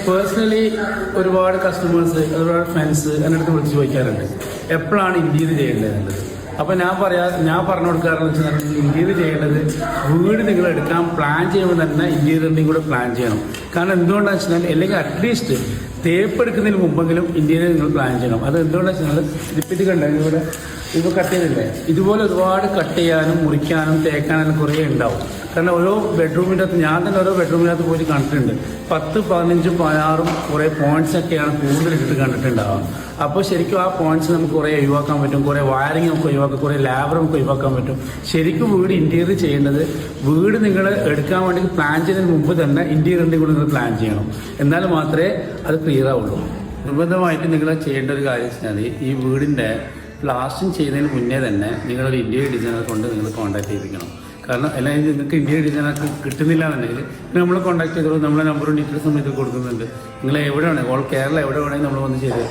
Personally ഒരുപാട് customers, ഒരുപാട് friends എൻ്റെ അടുത്ത് വിളിച്ച് ചോദിക്കാറുണ്ട് എപ്പോഴാണ് ഇന്റീരിയർ ചെയ്യേണ്ടത്. അപ്പോൾ ഞാൻ പറഞ്ഞു കൊടുക്കാറെന്ന് വെച്ചാൽ ഇന്റീരിയർ ചെയ്യേണ്ടത് വീട് നിങ്ങൾ എടുക്കാൻ പ്ലാൻ ചെയ്യുമ്പോൾ തന്നെ ഇന്റീരിയറിൻ്റെയും കൂടെ പ്ലാൻ ചെയ്യണം. കാരണം എന്തുകൊണ്ടാണെന്ന് വെച്ചാൽ അല്ലെങ്കിൽ അറ്റ്ലീസ്റ്റ് തേപ്പ് എടുക്കുന്നതിന് മുമ്പെങ്കിലും ഇന്റീരിയർ നിങ്ങൾ പ്ലാൻ ചെയ്യണം. അത് എന്തുകൊണ്ടാണെന്ന് വെച്ചാൽ റിപ്പീറ്റ് കണ്ടെങ്കിൽ ഇവിടെ ഇപ്പോൾ കട്ട് ചെയ്തില്ലേ, ഇതുപോലെ ഒരുപാട് കട്ട് ചെയ്യാനും മുറിക്കാനും തേക്കാനും കുറേ ഉണ്ടാവും. കാരണം ഓരോ ബെഡ്റൂമിൻ്റെ അകത്ത് ഞാൻ തന്നെ ഓരോ ബെഡ്റൂമിനകത്ത് പോയി കണ്ടിട്ടുണ്ട് 10, 15, 16 കുറേ പോയിന്റ്സ് ഒക്കെയാണ് കൂടുതലിട്ട് കണ്ടിട്ടുണ്ടാവുക. അപ്പോൾ ശരിക്കും ആ പോയിന്റ്സ് നമുക്ക് കുറേ ഒഴിവാക്കാൻ പറ്റും, കുറേ വയറിങ് നമുക്ക് ഒഴിവാക്കാം, കുറേ ലാബർ നമുക്ക് ഒഴിവാക്കാൻ പറ്റും. ശരിക്കും വീട് ഇന്റീരിയർ ചെയ്യേണ്ടത് വീട് നിങ്ങൾ എടുക്കാൻ വേണ്ടി പ്ലാൻ ചെയ്യുന്നതിന് മുമ്പ് തന്നെ ഇന്റീരിയറിൻ്റെ കൂടെ നിങ്ങൾ പ്ലാൻ ചെയ്യണം. എന്നാൽ മാത്രമേ അത് ക്ലിയർ ആവുള്ളൂ. നിർബന്ധമായിട്ട് നിങ്ങൾ ചെയ്യേണ്ട ഒരു കാര്യം വെച്ചാൽ ഈ വീടിൻ്റെ പ്ലാസ്റ്റിംഗ് ചെയ്യുന്നതിന് മുന്നേ തന്നെ നിങ്ങളൊരു ഇന്റീരിയർ ഡിസൈനറെ കൊണ്ട് നിങ്ങൾ കോൺടാക്ട് ചെയ്യിപ്പിക്കണം. കാരണം അല്ലെങ്കിൽ നിങ്ങൾക്ക് ഇന്റീരിയർ ഡിസൈനർക്ക് കിട്ടുന്നില്ല എന്നുണ്ടെങ്കിൽ നമ്മൾ കോൺടാക്ട് ചെയ്തോളൂ. നമ്മളെ നമ്പറും ഡീറ്റെയിൽസും ഇത് കൊടുക്കുന്നുണ്ട്. നിങ്ങൾ എവിടെയാണ് ഓൾ കേരള എവിടെ വേണമെങ്കിൽ നമ്മൾ വന്ന് ചെയ്ത്